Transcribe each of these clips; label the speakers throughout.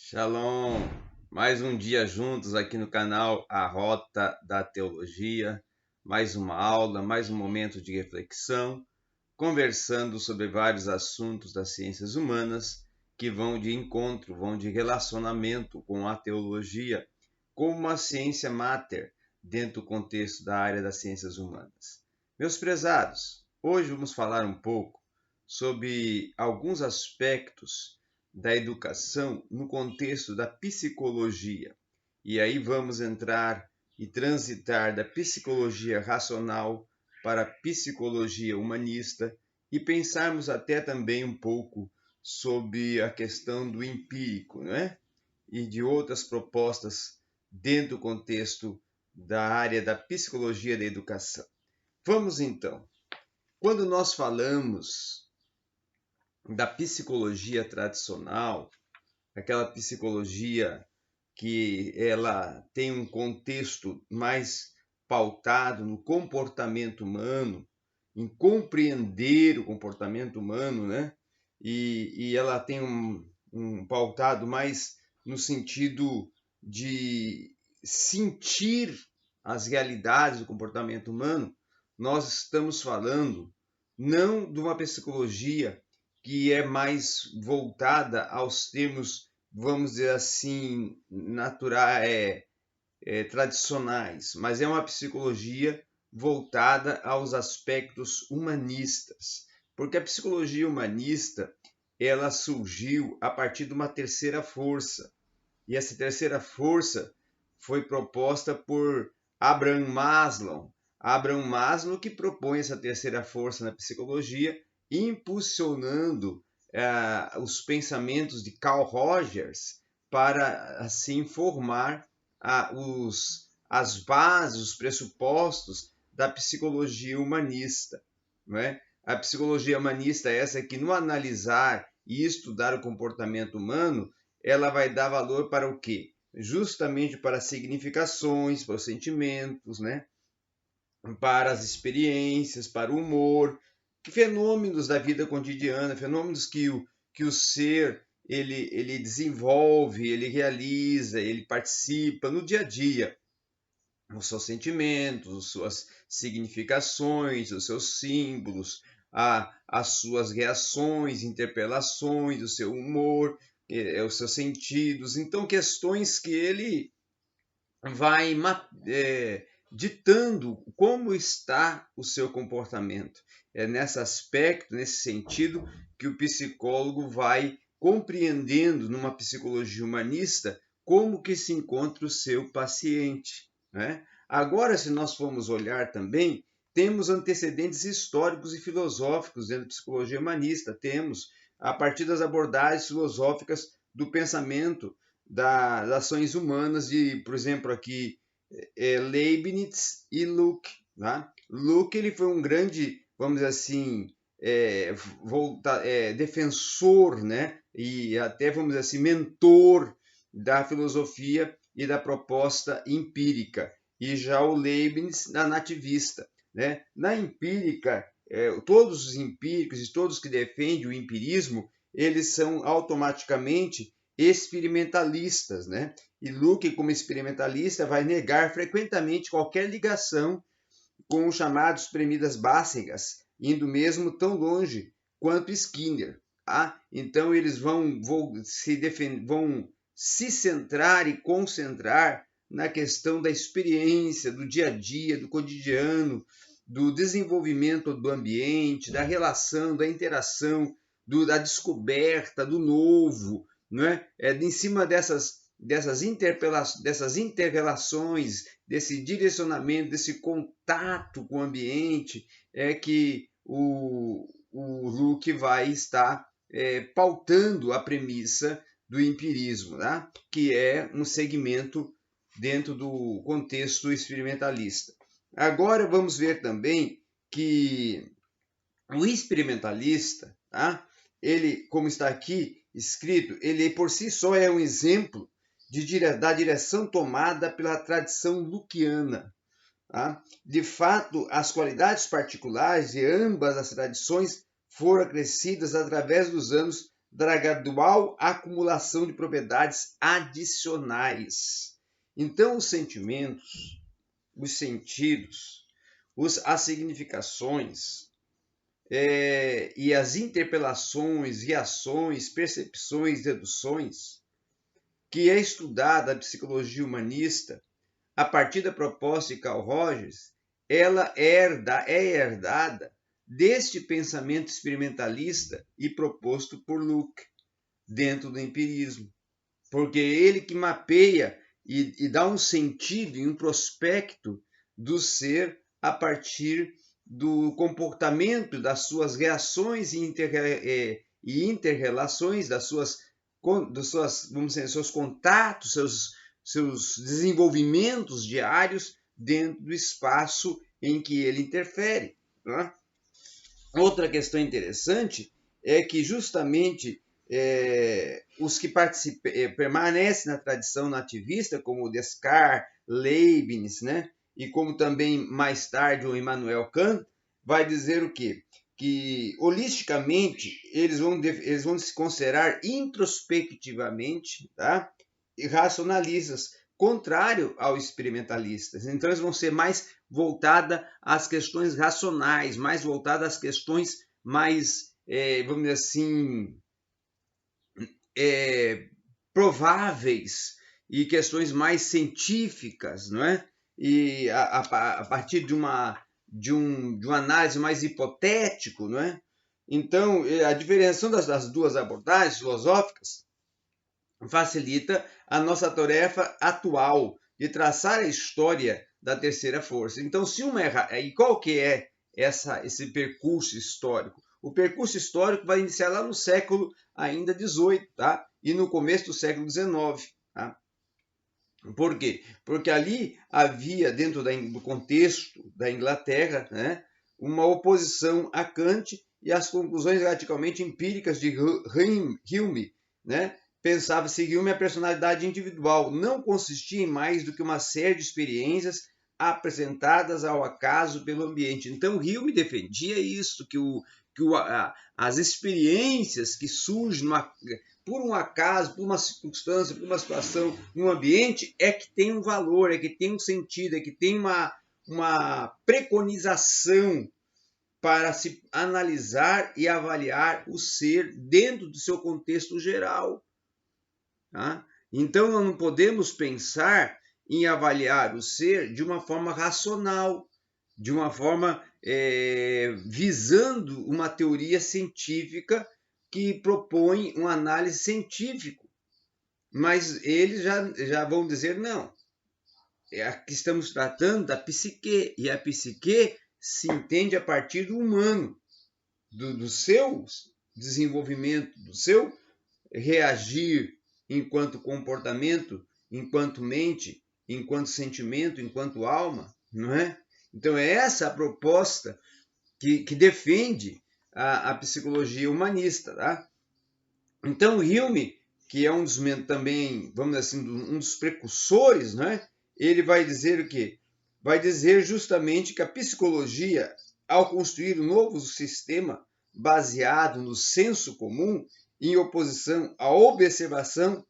Speaker 1: Shalom! Mais um dia juntos aqui no canal A Rota da Teologia, mais uma aula, mais um momento de reflexão, conversando sobre vários assuntos das ciências humanas que vão de encontro, vão de relacionamento com a teologia, como uma ciência mater dentro do contexto da área das ciências humanas. Meus prezados, hoje vamos falar um pouco sobre alguns aspectos da educação no contexto da psicologia. E aí vamos entrar e transitar da psicologia racional para a psicologia humanista e pensarmos até também um pouco sobre a questão do empírico, né? E de outras propostas dentro do contexto da área da psicologia da educação. Vamos então. Quando nós falamos da psicologia tradicional, aquela psicologia que ela tem um contexto mais pautado no comportamento humano, em compreender o comportamento humano, né? E ela tem um pautado mais no sentido de sentir as realidades do comportamento humano. Nós estamos falando não de uma psicologia que é mais voltada aos termos, vamos dizer assim, naturais, tradicionais, mas é uma psicologia voltada aos aspectos humanistas, porque a psicologia humanista ela surgiu a partir de uma terceira força, e essa terceira força foi proposta por Abraham Maslow. Abraham Maslow que propõe essa terceira força na psicologia, impulsionando os pensamentos de Carl Rogers para assim formar as bases, os pressupostos da psicologia humanista. Não é? A psicologia humanista é essa que, no analisar e estudar o comportamento humano, ela vai dar valor para o quê? Justamente para as significações, para os sentimentos, né? Para as experiências, para o humor, fenômenos da vida cotidiana, fenômenos que o ser ele desenvolve, ele realiza, ele participa no dia a dia, os seus sentimentos, as suas significações, os seus símbolos, as suas reações, interpelações, o seu humor, os seus sentidos. Então, questões que ele vai ditando como está o seu comportamento. É nesse aspecto, nesse sentido, que o psicólogo vai compreendendo numa psicologia humanista como que se encontra o seu paciente, né? Agora, se nós formos olhar também, temos antecedentes históricos e filosóficos dentro da psicologia humanista. Temos, a partir das abordagens filosóficas do pensamento, das ações humanas, de, por exemplo, aqui, Leibniz e Luke. Tá? Luke ele foi um grande, vamos dizer assim, defensor, né? E até, vamos dizer assim, mentor da filosofia e da proposta empírica. E já o Leibniz, da nativista. Né? Na empírica, todos os empíricos e todos que defendem o empirismo, eles são automaticamente experimentalistas, né? E Luke, como experimentalista, vai negar frequentemente qualquer ligação com os chamados premissas básicas, indo mesmo tão longe quanto Skinner. Tá? Então, eles vão se centrar e concentrar na questão da experiência, do dia a dia, do cotidiano, do desenvolvimento do ambiente, da relação, da interação, da descoberta, do novo, não é? Em cima dessas interrelações, desse direcionamento, desse contato com o ambiente, é que o Luke vai estar pautando a premissa do empirismo, tá? Que é um segmento dentro do contexto experimentalista. Agora vamos ver também que o experimentalista, tá? Ele, como está aqui escrito, ele por si só é um exemplo da direção tomada pela tradição luquiana. Tá? De fato, as qualidades particulares de ambas as tradições foram acrescidas através dos anos da gradual acumulação de propriedades adicionais. Então, os sentimentos, os sentidos, as significações e as interpelações, reações, percepções, deduções, que é estudada a psicologia humanista a partir da proposta de Carl Rogers, ela é herdada deste pensamento experimentalista e proposto por Luke dentro do empirismo, porque é ele que mapeia e dá um sentido e um prospecto do ser a partir do comportamento, das suas reações e inter-relações, vamos dizer, seus contatos, seus desenvolvimentos diários dentro do espaço em que ele interfere. Né? Outra questão interessante é que justamente os que permanecem na tradição nativista, como Descartes, Leibniz, né? E como também mais tarde o Immanuel Kant, vai dizer o quê? Que holisticamente eles vão se considerar introspectivamente, tá? E racionalistas, contrário aos experimentalistas. Então eles vão ser mais voltadas às questões racionais, mais voltadas às questões mais, vamos dizer assim, prováveis e questões mais científicas, não é? E a partir de uma análise mais hipotético, não é? Então, a diferenciação das duas abordagens filosóficas facilita a nossa tarefa atual de traçar a história da terceira força. Então, se uma e qual que é esse percurso histórico? O percurso histórico vai iniciar lá no século ainda XVIII, tá? E no começo do século XIX. Tá? Por quê? Porque ali havia, dentro do contexto da Inglaterra, né, uma oposição a Kant e as conclusões radicalmente empíricas de Hume, né? Pensava-se Hume a personalidade individual não consistia em mais do que uma série de experiências apresentadas ao acaso pelo ambiente. Então, Hume defendia isso, que as experiências que surgem por um acaso, por uma circunstância, por uma situação, num ambiente, é que tem um valor, é que tem um sentido, é que tem uma preconização para se analisar e avaliar o ser dentro do seu contexto geral. Tá? Então, nós não podemos pensar em avaliar o ser de uma forma racional, de uma forma visando uma teoria científica que propõe uma análise científica. Mas eles já vão dizer, não, aqui estamos tratando da psique, e a psique se entende a partir do humano, do seu desenvolvimento, do seu reagir enquanto comportamento, enquanto mente, enquanto sentimento, enquanto alma, não é? Então é essa a proposta que defende a psicologia humanista, tá? Então Hume, que é também, vamos dizer assim, um dos precursores, né? Ele vai dizer o quê? Vai dizer justamente que a psicologia, ao construir um novo sistema baseado no senso comum, em oposição à observação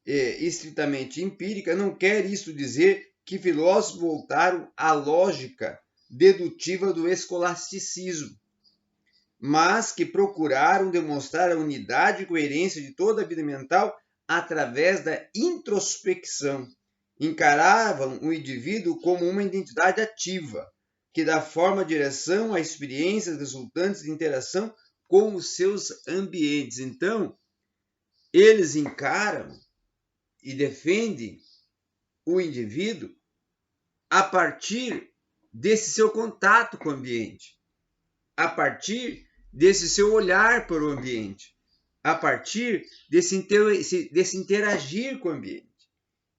Speaker 1: estritamente empírica, não quer isso dizer que filósofos voltaram à lógica dedutiva do escolasticismo, mas que procuraram demonstrar a unidade e coerência de toda a vida mental através da introspecção. Encaravam o indivíduo como uma identidade ativa, que dá forma e direção a experiências resultantes de interação com os seus ambientes. Então, eles encaram e defendem o indivíduo a partir desse seu contato com o ambiente, a partir desse seu olhar para o ambiente, a partir desse interagir com o ambiente.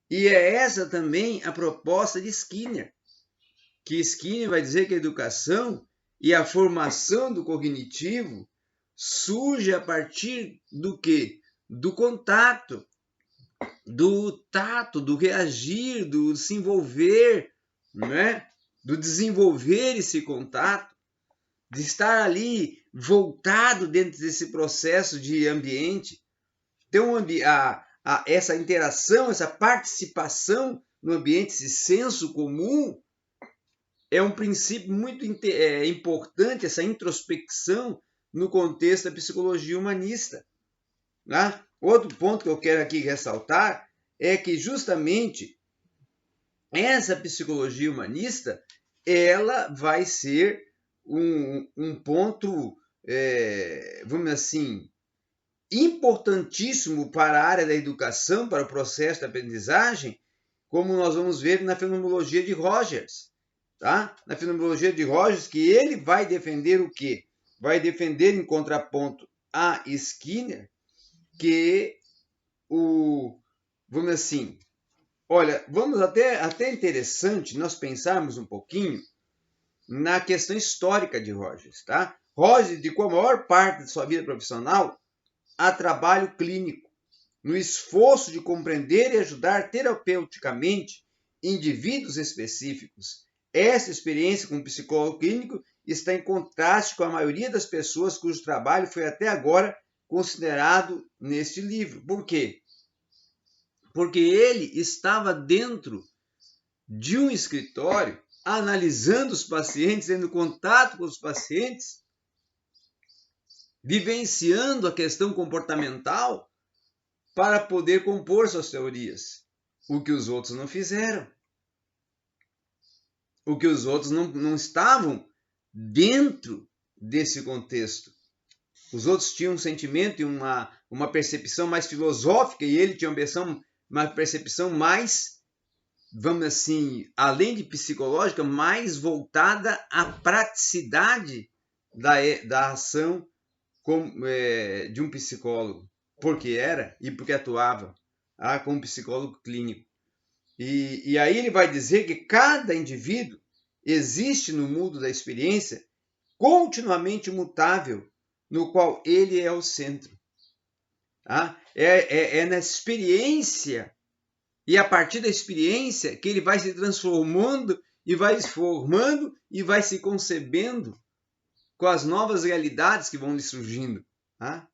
Speaker 1: E é essa também a proposta de Skinner, que Skinner vai dizer que a educação e a formação do cognitivo surge a partir do quê? Do contato, do tato, do reagir, do se envolver, né? Do desenvolver esse contato, de estar ali voltado dentro desse processo de ambiente. Então, essa interação, essa participação no ambiente, esse senso comum, é um princípio muito importante, essa introspecção no contexto da psicologia humanista. Né? Outro ponto que eu quero aqui ressaltar é que justamente essa psicologia humanista ela vai ser um ponto, vamos dizer assim, importantíssimo para a área da educação, para o processo de aprendizagem, como nós vamos ver na fenomenologia de Rogers. Tá? Na fenomenologia de Rogers, que ele vai defender o quê? Vai defender em contraponto a Skinner, que vamos assim, olha, vamos até interessante nós pensarmos um pouquinho na questão histórica de Rogers, tá? Rogers dedicou a maior parte de sua vida profissional a trabalho clínico, no esforço de compreender e ajudar terapeuticamente indivíduos específicos. Essa experiência como psicólogo clínico está em contraste com a maioria das pessoas cujo trabalho foi até agora considerado neste livro. Por quê? Porque ele estava dentro de um escritório, analisando os pacientes, tendo contato com os pacientes, vivenciando a questão comportamental para poder compor suas teorias, o que os outros não fizeram, o que os outros não estavam dentro desse contexto. Os outros tinham um sentimento e uma percepção mais filosófica e ele tinha uma percepção mais, vamos assim, além de psicológica, mais voltada à praticidade da ação de um psicólogo, porque era e porque atuava como psicólogo clínico. E aí ele vai dizer que cada indivíduo existe no mundo da experiência continuamente mutável, no qual ele é o centro. Tá? É na experiência, e a partir da experiência que ele vai se transformando e vai se formando e vai se concebendo com as novas realidades que vão lhe surgindo. Tá?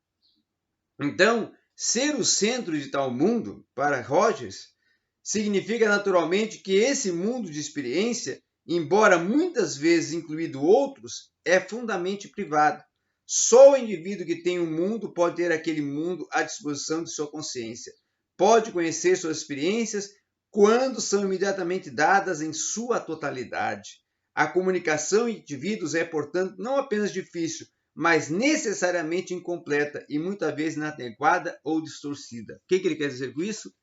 Speaker 1: Então, ser o centro de tal mundo, para Rogers, significa naturalmente que esse mundo de experiência, embora muitas vezes incluído outros, é fundamentalmente privado. Só o indivíduo que tem um mundo pode ter aquele mundo à disposição de sua consciência. Pode conhecer suas experiências quando são imediatamente dadas em sua totalidade. A comunicação entre indivíduos é, portanto, não apenas difícil, mas necessariamente incompleta e muitas vezes inadequada ou distorcida. O que ele quer dizer com isso?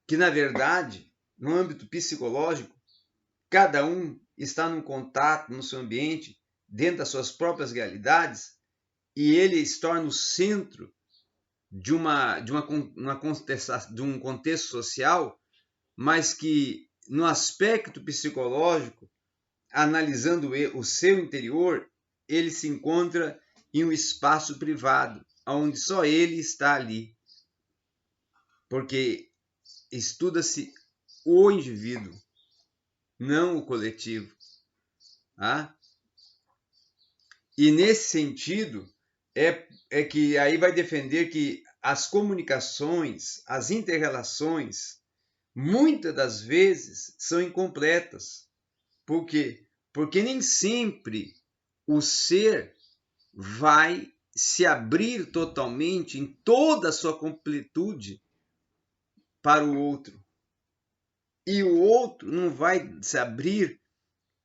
Speaker 1: Que, na verdade, no âmbito psicológico, cada um está num contato no seu ambiente, dentro das suas próprias realidades, e ele se torna o centro de um contexto social, mas que, no aspecto psicológico, analisando o seu interior, ele se encontra em um espaço privado, onde só ele está ali. Porque estuda-se o indivíduo, não o coletivo. Tá? E nesse sentido, é que aí vai defender que as comunicações, as inter-relações, muitas das vezes são incompletas. Por quê? Porque nem sempre o ser vai se abrir totalmente, em toda a sua completude, para o outro. E o outro não vai se abrir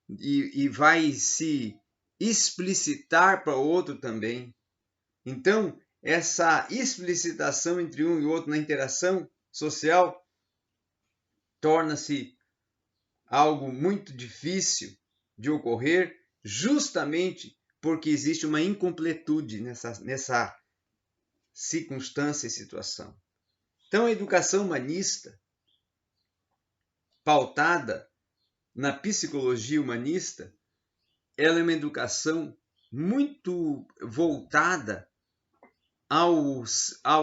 Speaker 1: e vai se explicitar para o outro também. Então, essa explicitação entre um e outro na interação social torna-se algo muito difícil de ocorrer, justamente porque existe uma incompletude nessa circunstância e situação. Então, a educação humanista, pautada na psicologia humanista, ela é uma educação muito voltada ao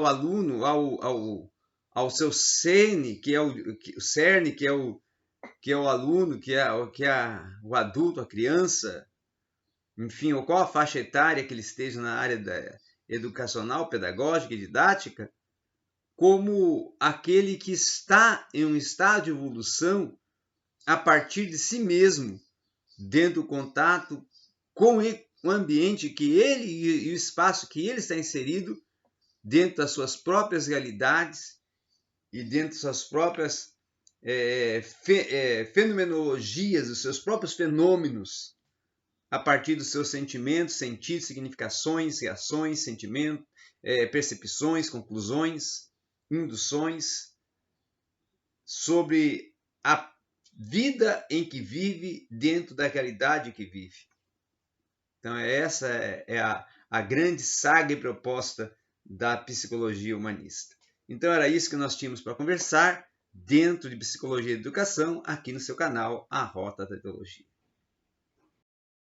Speaker 1: aluno, ao seu cerne, que é o cerne, que é o aluno, que é o adulto, a criança, enfim, ou qual a faixa etária que ele esteja na área educacional, pedagógica e didática, como aquele que está em um estado de evolução a partir de si mesmo, dentro do contato com o ambiente que ele e o espaço que ele está inserido, dentro das suas próprias realidades e dentro das suas próprias fenomenologias, dos seus próprios fenômenos, a partir dos seus sentimentos, sentidos, significações, reações, sentimentos, percepções, conclusões, induções sobre a vida em que vive dentro da realidade que vive. Então, essa é a grande saga e proposta da psicologia humanista. Então, era isso que nós tínhamos para conversar dentro de Psicologia e Educação, aqui no seu canal, A Rota da Teologia.